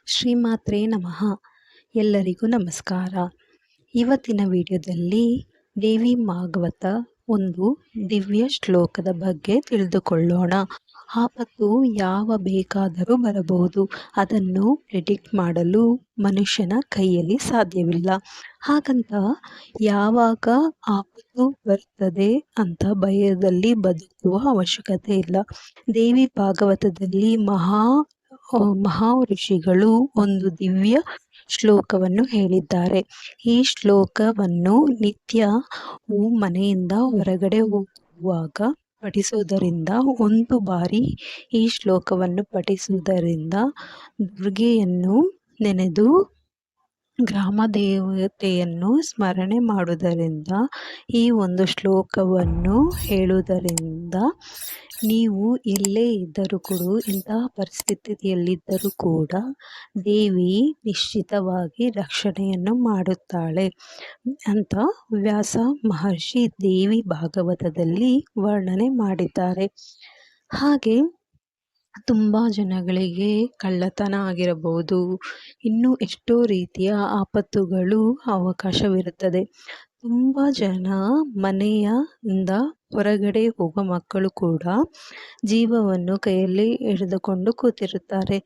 ಶ್ರೀಮಾತ್ರೇ ನಮಃ. ಎಲ್ಲರಿಗೂ ನಮಸ್ಕಾರ. ಇವತ್ತಿನ ವಿಡಿಯೋದಲ್ಲಿ ದೇವಿ ಭಾಗವತ ಒಂದು ದಿವ್ಯ ಶ್ಲೋಕದ ಬಗ್ಗೆ ತಿಳಿದುಕೊಳ್ಳೋಣ. ಆಪತ್ತು ಯಾವ ಬೇಕಾದರೂ ಬರಬಹುದು. ಅದನ್ನು ಪ್ರಿಡಿಕ್ಟ್ ಮಾಡಲು ಮನುಷ್ಯನ ಕೈಯಲ್ಲಿ ಸಾಧ್ಯವಿಲ್ಲ. ಹಾಗಂತ ಯಾವಾಗ ಆಪತ್ತು ಬರ್ತದೆ ಅಂತ ಭಯದಲ್ಲಿ ಬದುಕುವ ಅವಶ್ಯಕತೆ ಇಲ್ಲ. ದೇವಿ ಭಾಗವತದಲ್ಲಿ ಮಹಾ ಋಷಿಗಳು ಒಂದು ದಿವ್ಯ ಶ್ಲೋಕವನ್ನು ಹೇಳಿದ್ದಾರೆ. ಈ ಶ್ಲೋಕವನ್ನು ನಿತ್ಯ ಮನೆಯಿಂದ ಹೊರಗಡೆ ಹೋಗುವಾಗ ಪಠಿಸುವುದರಿಂದ, ಒಂದು ಬಾರಿ ಈ ಶ್ಲೋಕವನ್ನು ಪಠಿಸುವುದರಿಂದ ದುರ್ಗೆಯನ್ನು ನೆನೆದು ಗ್ರಾಮ ದೇವತೆಯನ್ನು ಸ್ಮರಣೆ ಮಾಡುವುದರಿಂದ, ಈ ಒಂದು ಶ್ಲೋಕವನ್ನು ಹೇಳುವುದರಿಂದ ನೀವು ಎಲ್ಲೇ ಇದ್ದರೂ ಕೂಡ, ಇಂತಹ ಪರಿಸ್ಥಿತಿಯಲ್ಲಿದ್ದರೂ ಕೂಡ ದೇವಿ ನಿಶ್ಚಿತವಾಗಿ ರಕ್ಷಣೆಯನ್ನು ಮಾಡುತ್ತಾಳೆ ಅಂತ ವ್ಯಾಸ ಮಹರ್ಷಿ ದೇವಿ ಭಾಗವತದಲ್ಲಿ ವರ್ಣನೆ ಮಾಡಿದ್ದಾರೆ. ಹಾಗೆ ತುಂಬ ಜನಗಳಿಗೆ ಕಳ್ಳತನ ಆಗಿರಬಹುದು, ಇನ್ನೂ ಎಷ್ಟೋ ರೀತಿಯ ಆಪತ್ತುಗಳು ಅವಕಾಶವಿರುತ್ತದೆ. ತುಂಬ ಜನ ಮನೆಯಿಂದ ಹೊರಗಡೆ ಹೋಗುವ ಮಕ್ಕಳು ಕೂಡ ಜೀವವನ್ನು ಕೈಯಲ್ಲಿ ಹಿಡಿದುಕೊಂಡು ಕೂತಿರುತ್ತಾರೆ.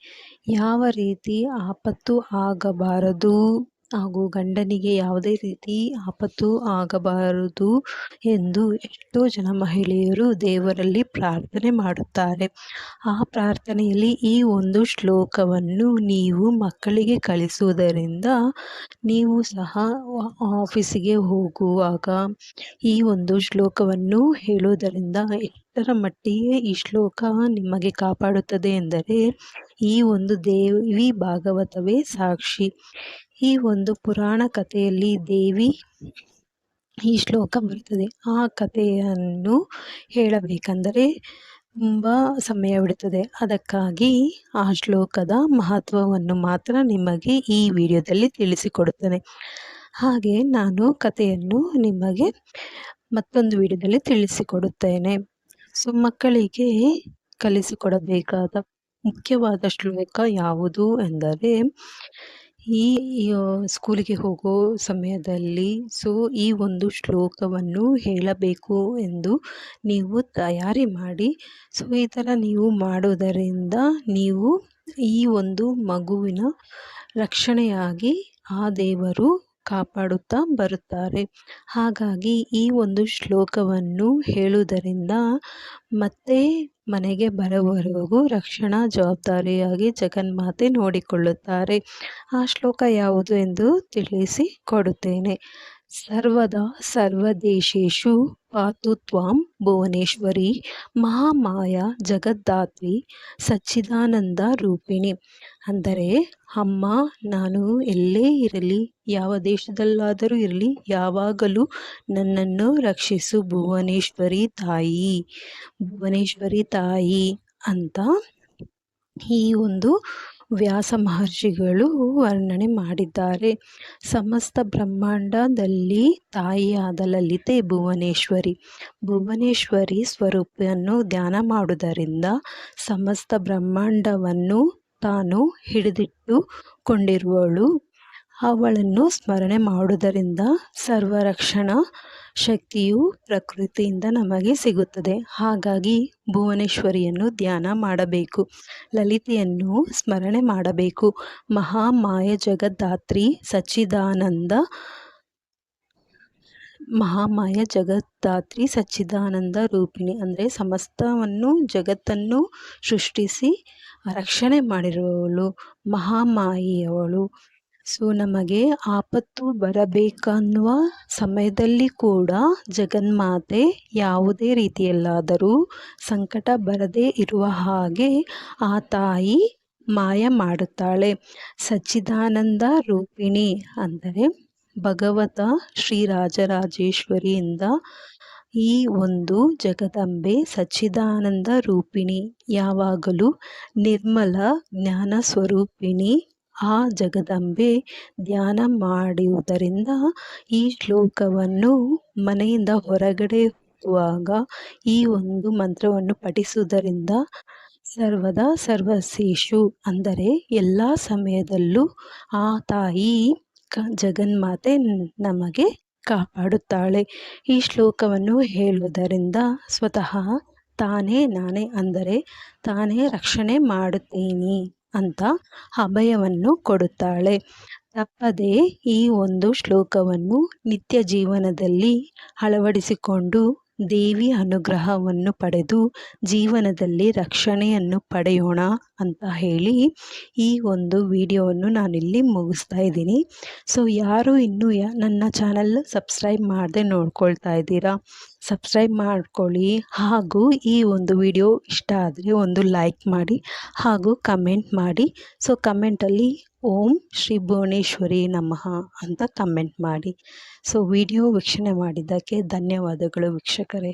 ಯಾವ ರೀತಿ ಆಪತ್ತು ಆಗಬಾರದು ಹಾಗೂ ಗಂಡನಿಗೆ ಯಾವುದೇ ರೀತಿ ಆಪತ್ತು ಆಗಬಾರದು ಎಂದು ಎಷ್ಟೋ ಜನ ಮಹಿಳೆಯರು ದೇವರಲ್ಲಿ ಪ್ರಾರ್ಥನೆ ಮಾಡುತ್ತಾರೆ. ಆ ಪ್ರಾರ್ಥನೆಯಲ್ಲಿ ಈ ಒಂದು ಶ್ಲೋಕವನ್ನು ನೀವು ಮಕ್ಕಳಿಗೆ ಕಲಿಸುವುದರಿಂದ, ನೀವು ಸಹ ಆಫೀಸಿಗೆ ಹೋಗುವಾಗ ಈ ಒಂದು ಶ್ಲೋಕವನ್ನು ಹೇಳುವುದರಿಂದ ಎಷ್ಟರ ಮಟ್ಟಿಗೆ ಈ ಶ್ಲೋಕ ನಿಮಗೆ ಕಾಪಾಡುತ್ತದೆ ಎಂದರೆ ಈ ಒಂದು ದೇವಿ ಭಾಗವತವೇ ಸಾಕ್ಷಿ. ಈ ಒಂದು ಪುರಾಣ ಕಥೆಯಲ್ಲಿ ದೇವಿ ಈ ಶ್ಲೋಕ ಬರುತ್ತದೆ. ಆ ಕಥೆಯನ್ನು ಹೇಳಬೇಕೆಂದರೆ ತುಂಬ ಸಮಯವಿಡುತ್ತದೆ. ಅದಕ್ಕಾಗಿ ಆ ಶ್ಲೋಕದ ಮಹತ್ವವನ್ನು ಮಾತ್ರ ನಿಮಗೆ ಈ ವಿಡಿಯೋದಲ್ಲಿ ತಿಳಿಸಿಕೊಡುತ್ತೇನೆ. ಹಾಗೆ ನಾನು ಕಥೆಯನ್ನು ನಿಮಗೆ ಮತ್ತೊಂದು ವಿಡಿಯೋದಲ್ಲಿ ತಿಳಿಸಿಕೊಡುತ್ತೇನೆ. ಮಕ್ಕಳಿಗೆ ಕಲಿಸಿಕೊಡಬೇಕಾದ ಮುಖ್ಯವಾದ ಶ್ಲೋಕ ಯಾವುದು ಎಂದರೆ, ಈ ಸ್ಕೂಲಿಗೆ ಹೋಗೋ ಸಮಯದಲ್ಲಿ ಈ ಒಂದು ಶ್ಲೋಕವನ್ನು ಹೇಳಬೇಕು ಎಂದು ನೀವು ತಯಾರಿ ಮಾಡಿ. ಈ ಥರ ನೀವು ಮಾಡುವುದರಿಂದ ನೀವು ಈ ಒಂದು ಮಗುವಿನ ರಕ್ಷಣೆಯಾಗಿ ಆ ದೇವರು ಕಾಪಾಡುತ್ತಾ ಬರುತ್ತಾರೆ. ಹಾಗಾಗಿ ಈ ಒಂದು ಶ್ಲೋಕವನ್ನು ಹೇಳುವುದರಿಂದ ಮತ್ತೆ ಮನೆಗೆ ಬರುವವರೆಗೂ ರಕ್ಷಣಾ ಜವಾಬ್ದಾರಿಯಾಗಿ ಜಗನ್ಮಾತೆ ನೋಡಿಕೊಳ್ಳುತ್ತಾರೆ. ಆ ಶ್ಲೋಕ ಯಾವುದು ಎಂದು ತಿಳಿಸಿಕೊಡುತ್ತೇನೆ. ಸರ್ವದಾ ಸರ್ವದೇಶೇಷು ಪಾತು ತ್ವಾಂ ಭುವನೇಶ್ವರಿ ಮಹಾಮಾಯಾ ಜಗದ್ದಾತ್ರಿ ಸಚ್ಚಿದಾನಂದ ರೂಪಿಣಿ. ಅಂದರೆ, ಅಮ್ಮ, ನಾನು ಎಲ್ಲೇ ಇರಲಿ, ಯಾವ ದೇಶದಲ್ಲಾದರೂ ಇರಲಿ, ಯಾವಾಗಲೂ ನನ್ನನ್ನು ರಕ್ಷಿಸು ಭುವನೇಶ್ವರಿ ತಾಯಿ, ಭುವನೇಶ್ವರಿ ತಾಯಿ ಅಂತ ಈ ಒಂದು ವ್ಯಾಸ ಮಹರ್ಷಿಗಳು ವರ್ಣನೆ ಮಾಡಿದ್ದಾರೆ. ಸಮಸ್ತ ಬ್ರಹ್ಮಾಂಡದಲ್ಲಿ ತಾಯಿಯಾದ ಲಲಿತೆ ಭುವನೇಶ್ವರಿ ಸ್ವರೂಪವನ್ನು ಧ್ಯಾನ ಮಾಡುವುದರಿಂದ ಸಮಸ್ತ ಬ್ರಹ್ಮಾಂಡವನ್ನು ತಾನು ಹಿಡಿದಿಟ್ಟುಕೊಂಡಿರುವಳು. ಅವಳನ್ನು ಸ್ಮರಣೆ ಮಾಡುವುದರಿಂದ ಸರ್ವರಕ್ಷಣಾ ಶಕ್ತಿಯು ಪ್ರಕೃತಿಯಿಂದ ನಮಗೆ ಸಿಗುತ್ತದೆ. ಹಾಗಾಗಿ ಭುವನೇಶ್ವರಿಯನ್ನು ಧ್ಯಾನ ಮಾಡಬೇಕು, ಲಲಿತೆಯನ್ನು ಸ್ಮರಣೆ ಮಾಡಬೇಕು. ಮಹಾಮಾಯ ಜಗದ್ದಾತ್ರಿ ಸಚ್ಚಿದಾನಂದ ರೂಪಿಣಿ ಅಂದರೆ ಸಮಸ್ತವನ್ನು ಜಗತ್ತನ್ನು ಸೃಷ್ಟಿಸಿ ರಕ್ಷಣೆ ಮಾಡಿರುವವಳು ಮಹಾಮಾಯಿಯವಳು. ನಮಗೆ ಆಪತ್ತು ಬರಬೇಕನ್ನುವ ಸಮಯದಲ್ಲಿ ಕೂಡ ಜಗನ್ಮಾತೆ ಯಾವುದೇ ರೀತಿಯಲ್ಲಾದರೂ ಸಂಕಟ ಬರದೇ ಇರುವ ಹಾಗೆ ಆ ತಾಯಿ ಮಾಯ ಮಾಡುತ್ತಾಳೆ. ಸಚ್ಚಿದಾನಂದ ರೂಪಿಣಿ ಅಂದರೆ ಭಗವತ ಶ್ರೀರಾಜರಾಜೇಶ್ವರಿಯಿಂದ ಈ ಒಂದು ಜಗದಂಬೆ ಸಚ್ಚಿದಾನಂದ ರೂಪಿಣಿ, ಯಾವಾಗಲೂ ನಿರ್ಮಲ ಜ್ಞಾನ ಸ್ವರೂಪಿಣಿ. ಆ ಜಗದಂಬೆ ಧ್ಯಾನ ಮಾಡುವುದರಿಂದ, ಈ ಶ್ಲೋಕವನ್ನು ಮನೆಯಿಂದ ಹೊರಗಡೆ ಹೋಗುವಾಗ ಈ ಒಂದು ಮಂತ್ರವನ್ನು ಪಠಿಸುವುದರಿಂದ ಸರ್ವದಾ ಸರ್ವಸ್ಯೇಷು ಅಂದರೆ ಎಲ್ಲ ಸಮಯದಲ್ಲೂ ಆ ತಾಯಿ ಜಗನ್ಮಾತೆ ನಮಗೆ ಕಾಪಾಡುತ್ತಾಳೆ. ಈ ಶ್ಲೋಕವನ್ನು ಹೇಳುವುದರಿಂದ ಸ್ವತಃ ತಾನೇ ನಾನೇ ಅಂದರೆ ತಾನೇ ರಕ್ಷಣೆ ಮಾಡುತ್ತೀನಿ ಅಂತ ಅಭಯವನ್ನು ಕೊಡುತ್ತಾಳೆ. ತಪ್ಪದೇ ಈ ಒಂದು ಶ್ಲೋಕವನ್ನು ನಿತ್ಯ ಜೀವನದಲ್ಲಿ ಅಳವಡಿಸಿಕೊಂಡು ದೇವಿ ಅನುಗ್ರಹವನ್ನು ಪಡೆದು ಜೀವನದಲ್ಲಿ ರಕ್ಷಣೆಯನ್ನು ಪಡೆಯೋಣ ಅಂತ ಹೇಳಿ ಈ ಒಂದು ವಿಡಿಯೋವನ್ನು ನಾನಿಲ್ಲಿ ಮುಗಿಸ್ತಾ ಇದ್ದೀನಿ. ಸೊ ಯಾರು ಇನ್ನೂ ನನ್ನ ಚಾನಲ್ ಸಬ್ಸ್ಕ್ರೈಬ್ ಮಾಡದೆ ನೋಡ್ಕೊಳ್ತಾ ಇದ್ದೀರಾ, ಸಬ್ಸ್ಕ್ರೈಬ್ ಮಾಡ್ಕೊಳ್ಳಿ. ಹಾಗೂ ಈ ಒಂದು ವಿಡಿಯೋ ಇಷ್ಟ ಆದರೆ ಒಂದು ಲೈಕ್ ಮಾಡಿ ಹಾಗೂ ಕಮೆಂಟ್ ಮಾಡಿ. ಸೊ ಕಮೆಂಟಲ್ಲಿ ಓಂ ಶ್ರೀ ಭುವನೇಶ್ವರಿ ನಮಃ ಅಂತ ಕಮೆಂಟ್ ಮಾಡಿ. ಸೊ ವಿಡಿಯೋ ವೀಕ್ಷಣೆ ಮಾಡಿದ್ದಕ್ಕೆ ಧನ್ಯವಾದಗಳು ವೀಕ್ಷಕರೇ.